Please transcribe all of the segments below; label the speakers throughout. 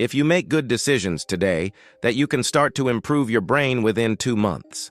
Speaker 1: if you make good decisions today, that you can start to improve your brain within 2 months.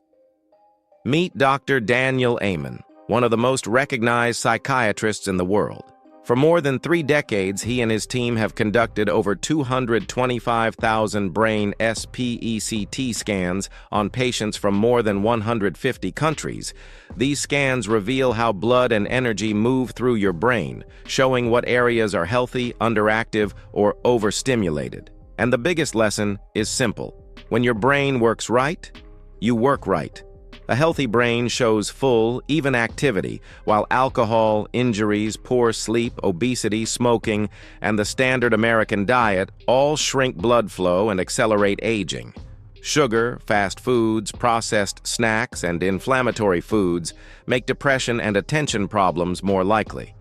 Speaker 1: Meet Dr. Daniel Amen, one of the most recognized psychiatrists in the world. For more than 3 decades, he and his team have conducted over 225,000 brain SPECT scans on patients from more than 150 countries. These scans reveal how blood and energy move through your brain, showing what areas are healthy, underactive, or overstimulated. And the biggest lesson is simple. When your brain works right, you work right. A healthy brain shows full, even activity, while alcohol, injuries, poor sleep, obesity, smoking, and the standard American diet all shrink blood flow and accelerate aging. Sugar, fast foods, processed snacks, and inflammatory foods make depression and attention problems more likely.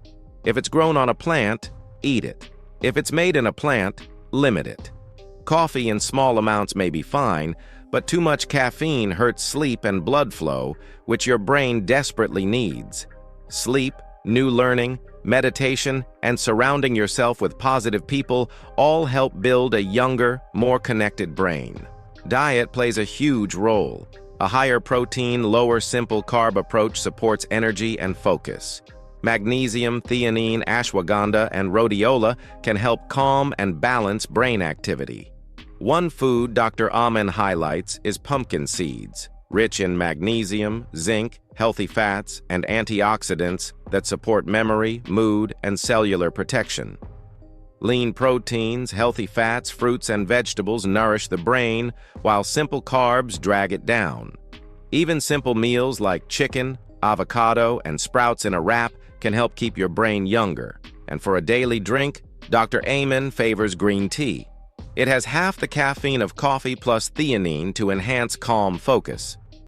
Speaker 1: If it's grown on a plant, eat it. If it's made in a plant, limit it. Coffee in small amounts may be fine, but too much caffeine hurts sleep and blood flow, which your brain desperately needs. Sleep, new learning, meditation, and surrounding yourself with positive people all help build a younger, more connected brain. Diet plays a huge role. A higher protein, lower simple carb approach supports energy and focus. Magnesium, theanine, ashwagandha, and rhodiola can help calm and balance brain activity. One food Dr. Amen highlights is pumpkin seeds, rich in magnesium, zinc, healthy fats, and antioxidants that support memory, mood, and cellular protection. Lean proteins, healthy fats, fruits, and vegetables nourish the brain, while simple carbs drag it down. Even simple meals like chicken, avocado, and sprouts in a wrap can help keep your brain younger. And for a daily drink, Dr. Amen favors green tea. It has half the caffeine of coffee plus theanine to enhance calm focus.